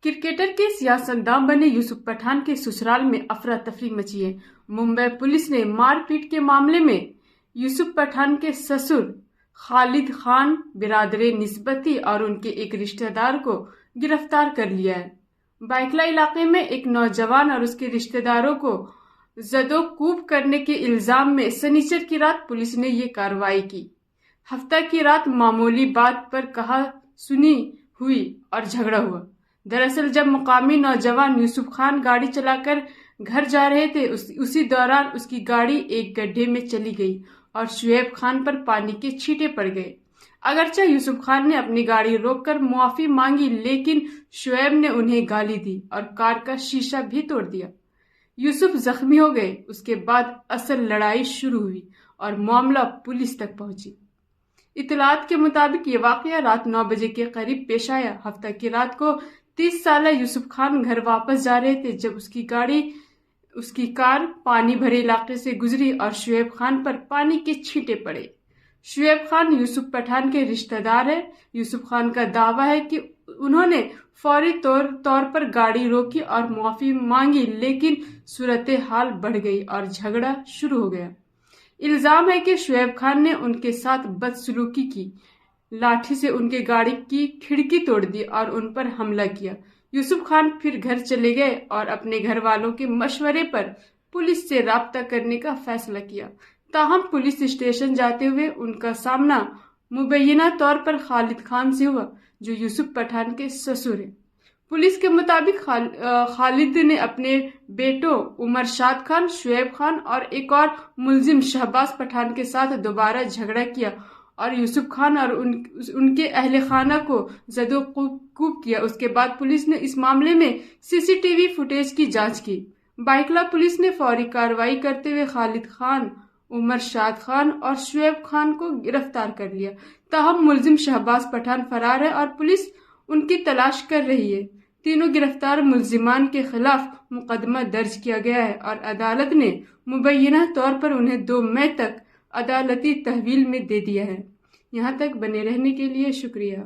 Cricketer کے سیاستداں بنے یوسف پٹھان کے سسرال میں افراتفری مچی ہے۔ ممبئی پولیس نے مار پیٹ کے معاملے میں یوسف پٹھان کے سسر خالد خان برادر نسبتی اور ان کے ایک رشتہ دار کو گرفتار کر لیا ہے۔ بائکلا علاقے میں ایک نوجوان اور اس کے رشتہ داروں کو زد و کوب کرنے کے الزام میں سنیچر کی رات پولیس نے یہ کارروائی کی۔ ہفتہ کی رات معمولی بات پر کہا سنی ہوئی اور جھگڑا ہوا۔ دراصل جب مقامی نوجوان یوسف خان گاڑی چلا کر گھر جا رہے تھے، اسی دوران اس کی گاڑی ایک گڈھے میں چلی گئی اور شعیب خان پر پانی کے چھینٹے پڑ گئے۔ اگرچہ یوسف خان نے اپنی گاڑی روک کر معافی مانگی، لیکن شعیب نے انہیں گالی دی اور کار کا شیشہ بھی توڑ دیا۔ یوسف زخمی ہو گئے۔ اس کے بعد اصل لڑائی شروع ہوئی اور معاملہ پولیس تک پہنچی۔ اطلاعات کے مطابق یہ واقعہ رات 9 بجے کے قریب پیش آیا۔ ہفتہ کی رات کو 30 سالہ یوسف خان گھر واپس جا رہے تھے جب اس کی کار پانی بھرے علاقے سے گزری اور شعیب خان پر پانی کے چھینٹے پڑے۔ شعیب خان یوسف پٹھان کے رشتہ دار ہے۔ یوسف خان کا دعویٰ ہے کہ انہوں نے فوری طور پر گاڑی روکی اور معافی مانگی، لیکن صورتحال بڑھ گئی اور جھگڑا شروع ہو گیا۔ الزام ہے کہ شعیب خان نے ان کے ساتھ بدسلوکی کی، لاٹھی سے ان کی گاڑی کی کھڑکی توڑ دی اور ان پر حملہ کیا۔ یوسف خان پھر گھر چلے گئے اور اپنے گھر والوں کے مشورے پر پولیس سے رابطہ کرنے کا فیصلہ کیا۔ تاہم پولیس اسٹیشن جاتے ہوئے ان کا سامنا مبینہ طور پر خالد خان سے ہوا، جو یوسف پٹھان کے سسر ہیں۔ پولیس کے مطابق خالد نے اپنے بیٹوں عمر شاد خان، شعیب خان اور ایک اور ملزم شہباز پٹھان کے ساتھ دوبارہ جھگڑا کیا اور یوسف خان اور ان کے اہل خانہ کو زد و کوب کیا۔ اس کے بعد پولیس نے اس معاملے میں CCTV فوٹیج کی جانچ کی۔ بائکلا پولیس نے فوری کارروائی کرتے ہوئے خالد خان، عمر شاد خان اور شعیب خان کو گرفتار کر لیا۔ تاہم ملزم شہباز پٹھان فرار ہے اور پولیس ان کی تلاش کر رہی ہے۔ تینوں گرفتار ملزمان کے خلاف مقدمہ درج کیا گیا ہے اور عدالت نے مبینہ طور پر انہیں 2 مئی تک عدالتی تحویل میں دے دیا ہے۔ یہاں تک بنے رہنے کے لیے شکریہ۔